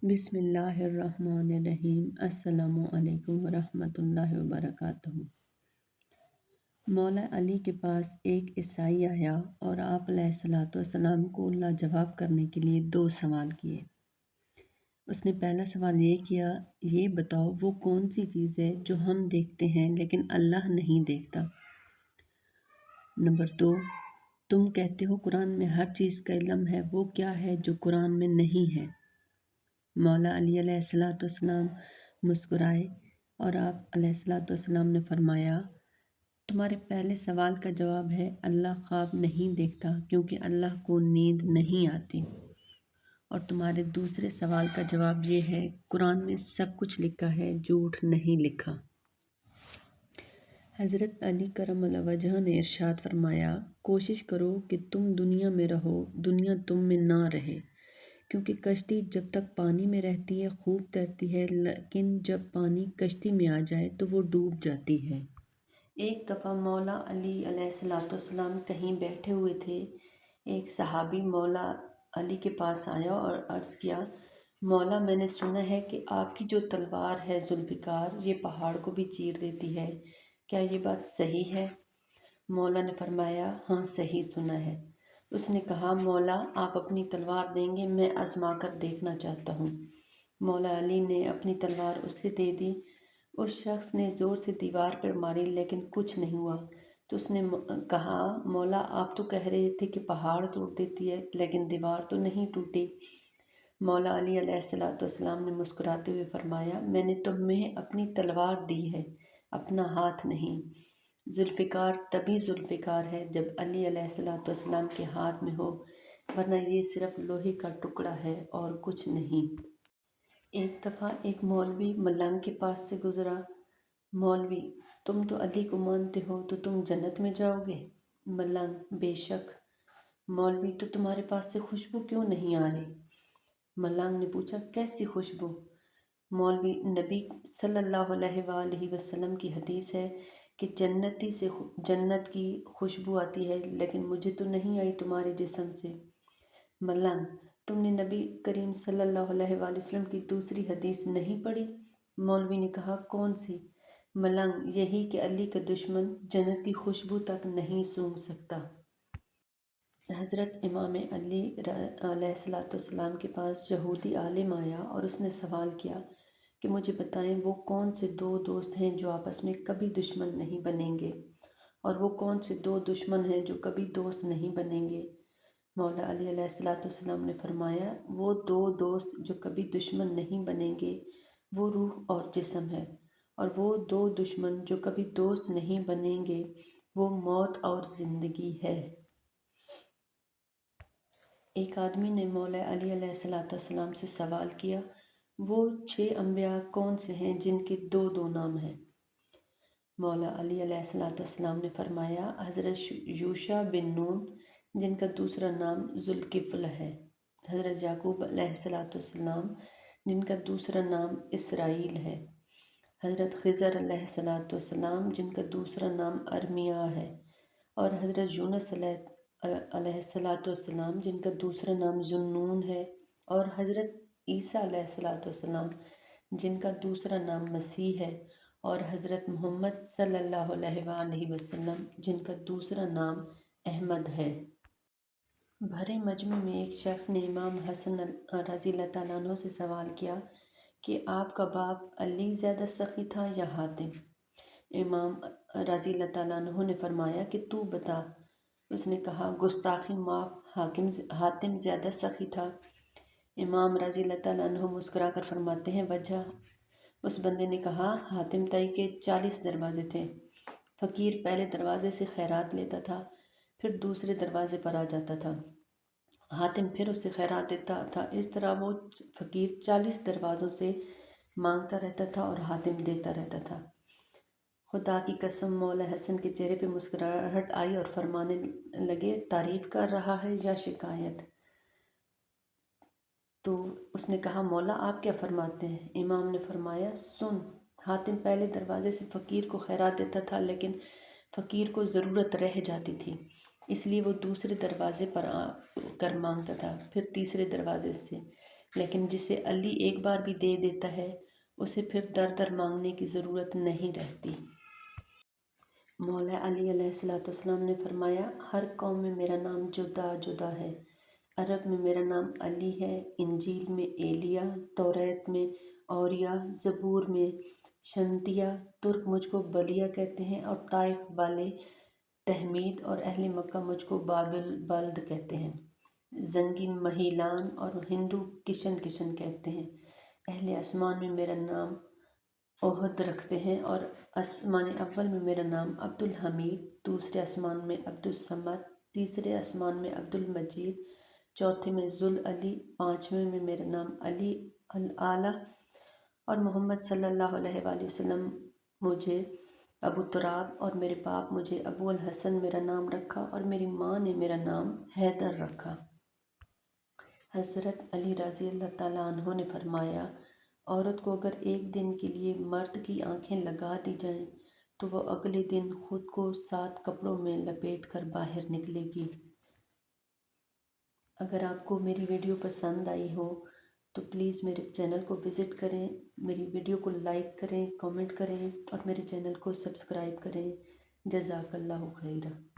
بسم اللہ الرحمن الرحیم۔ السلام علیکم ورحمۃ اللہ وبرکاتہ۔ مولا علی کے پاس ایک عیسائی آیا اور آپ علیہ الصلوۃ والسلام کو لاجواب کرنے کے لیے 2 سوال کیے۔ اس نے پہلا سوال یہ کیا، یہ بتاؤ وہ کون سی چیز ہے جو ہم دیکھتے ہیں لیکن اللہ نہیں دیکھتا۔ نمبر 2، تم کہتے ہو قرآن میں ہر چیز کا علم ہے، وہ کیا ہے جو قرآن میں نہیں ہے؟ مولا علی علیہ الصلوۃ والسلام مسکرائے اور آپ علیہ الصلوۃ والسلام نے فرمایا، تمہارے پہلے سوال کا جواب ہے اللہ خواب نہیں دیکھتا کیونکہ اللہ کو نیند نہیں آتی، اور تمہارے دوسرے سوال کا جواب یہ ہے قرآن میں سب کچھ لکھا ہے، جھوٹ نہیں لکھا۔ حضرت علی کرم اللہ وجہ نے ارشاد فرمایا، کوشش کرو کہ تم دنیا میں رہو، دنیا تم میں نہ رہے، کیونکہ کشتی جب تک پانی میں رہتی ہے خوب تیرتی ہے، لیکن جب پانی کشتی میں آ جائے تو وہ ڈوب جاتی ہے۔ ایک دفعہ مولا علی علیہ الصلوۃ والسلام کہیں بیٹھے ہوئے تھے۔ ایک صحابی مولا علی کے پاس آیا اور عرض کیا، مولا میں نے سنا ہے کہ آپ کی جو تلوار ہے ذوالفقار یہ پہاڑ کو بھی چیر دیتی ہے، کیا یہ بات صحیح ہے؟ مولا نے فرمایا، ہاں صحیح سنا ہے۔ اس نے کہا، مولا آپ اپنی تلوار دیں گے، میں آزما کر دیکھنا چاہتا ہوں۔ مولا علی نے اپنی تلوار اسے دے دی۔ اس شخص نے زور سے دیوار پر ماری لیکن کچھ نہیں ہوا، تو اس نے کہا، مولا آپ تو کہہ رہے تھے کہ پہاڑ توڑ دیتی ہے لیکن دیوار تو نہیں ٹوٹی۔ مولا علی علیہ الصلوۃ والسلام نے مسکراتے ہوئے فرمایا، میں نے تمہیں اپنی تلوار دی ہے، اپنا ہاتھ نہیں۔ ذوالفقار تبھی ذوالفقار ہے جب علی علیہ الصلوۃ والسلام کے ہاتھ میں ہو، ورنہ یہ صرف لوہے کا ٹکڑا ہے اور کچھ نہیں۔ ایک دفعہ ایک مولوی ملنگ کے پاس سے گزرا۔ مولوی، تم تو علی کو مانتے ہو تو تم جنت میں جاؤ گے؟ ملنگ، بے شک۔ مولوی، تو تمہارے پاس سے خوشبو کیوں نہیں آ رہی؟ ملنگ نے پوچھا، کیسی خوشبو؟ مولوی، نبی صلی اللہ علیہ وآلہ وسلم کی حدیث ہے کہ جنتی سے جنت کی خوشبو آتی ہے، لیکن مجھے تو نہیں آئی تمہارے جسم سے۔ ملنگ، تم نے نبی کریم صلی اللہ علیہ وآلہ وسلم کی دوسری حدیث نہیں پڑھی؟ مولوی نے کہا، کون سی؟ ملنگ، یہی کہ علی کا دشمن جنت کی خوشبو تک نہیں سونگھ سکتا۔ حضرت امام علی علیہ الصلوۃ والسلام کے پاس یہودی عالم آیا اور اس نے سوال کیا کہ مجھے بتائیں وہ کون سے 2 دوست ہیں جو آپس میں کبھی دشمن نہیں بنیں گے، اور وہ کون سے 2 دشمن ہیں جو کبھی دوست نہیں بنیں گے؟ مولا علی علیہ الصلوۃ والسلام نے فرمایا، وہ 2 دوست جو کبھی دشمن نہیں بنیں گے وہ روح اور جسم ہے، اور وہ 2 دشمن جو کبھی دوست نہیں بنیں گے وہ موت اور زندگی ہے۔ ایک آدمی نے مولا علی علیہ الصلوۃ والسلام سے سوال کیا، وہ 6 انبیاء کون سے ہیں جن کے 2 نام ہیں؟ مولا علی علیہ الصلوۃ والسلام نے فرمایا، حضرت یوشع بن نون جن کا دوسرا نام ذوالکفل ہے، حضرت یعقوب علیہ الصلوۃ والسلام جن کا دوسرا نام اسرائیل ہے، حضرت خضر علیہ الصلوۃ والسلام جن کا دوسرا نام ارمیا ہے، اور حضرت یونس علیہ الصلوۃ والسلام جن کا دوسرا نام ذوالنون ہے، اور حضرت عیسیٰ علیہ الصلوۃ والسلام جن کا دوسرا نام مسیح ہے، اور حضرت محمد صلی اللہ علیہ وآلہ وسلم جن کا دوسرا نام احمد ہے۔ بھرے مجمع میں ایک شخص نے امام حسن رضی اللہ تعالیٰ عنہ سے سوال کیا کہ آپ کا باپ علی زیادہ سخی تھا یا حاتم؟ امام رضی اللہ تعالیٰ عنہ نے فرمایا کہ تو بتا۔ اس نے کہا، گستاخی معاف، حاتم زیادہ سخی تھا۔ امام رضی اللہ تعالیٰ عنہ مسکرا کر فرماتے ہیں، وجہ؟ اس بندے نے کہا، حاتم تائی کے 40 دروازے تھے، فقیر پہلے دروازے سے خیرات لیتا تھا پھر دوسرے دروازے پر آ جاتا تھا، حاتم پھر اسے خیرات دیتا تھا، اس طرح وہ فقیر 40 دروازوں سے مانگتا رہتا تھا اور حاتم دیتا رہتا تھا۔ خدا کی قسم، مولا حسن کے چہرے پہ مسکراہٹ آئی اور فرمانے لگے، تعریف کر رہا ہے یا شکایت؟ تو اس نے کہا، مولا آپ کیا فرماتے ہیں؟ امام نے فرمایا، سن، حاتم پہلے دروازے سے فقیر کو خیرات دیتا تھا لیکن فقیر کو ضرورت رہ جاتی تھی، اس لیے وہ دوسرے دروازے پر آ کر مانگتا تھا، پھر تیسرے دروازے سے، لیکن جسے علی ایک بار بھی دے دیتا ہے اسے پھر در در مانگنے کی ضرورت نہیں رہتی۔ مولا علی علیہ السلام نے فرمایا، ہر قوم میں میرا نام جدا جدا ہے۔ عرب میں میرا نام علی ہے، انجیل میں ایلیا، توریت میں اوریا، زبور میں شنتیہ، ترک مجھ کو بلیہ کہتے ہیں اور طائف والے تحمید اور اہل مکہ مجھ کو بابل بلد کہتے ہیں۔ زنگی مہیلان اور ہندو کشن کشن کہتے ہیں۔ اہل آسمان میں میرا نام احد رکھتے ہیں اور آسمان اول میں میرا نام عبد الحمید، دوسرے آسمان میں عبد الصمد، تیسرے آسمان میں عبد المجید، چوتھے میں ذوالعلی، پانچویں میں میرا نام علی الاعلیٰ، اور محمد صلی اللہ علیہ وآلہ وسلم مجھے ابو تراب اور میرے باپ مجھے ابو الحسن میرا نام رکھا اور میری ماں نے میرا نام حیدر رکھا۔ حضرت علی رضی اللہ تعالیٰ عنہ نے فرمایا، عورت کو اگر ایک دن کے لیے مرد کی آنکھیں لگا دی جائیں تو وہ اگلے دن خود کو 7 کپڑوں میں لپیٹ کر باہر نکلے گی۔ اگر آپ کو میری ویڈیو پسند آئی ہو تو پلیز میرے چینل کو وزٹ کریں، میری ویڈیو کو لائک کریں، کامنٹ کریں اور میرے چینل کو سبسکرائب کریں۔ جزاک اللہ خیرہ۔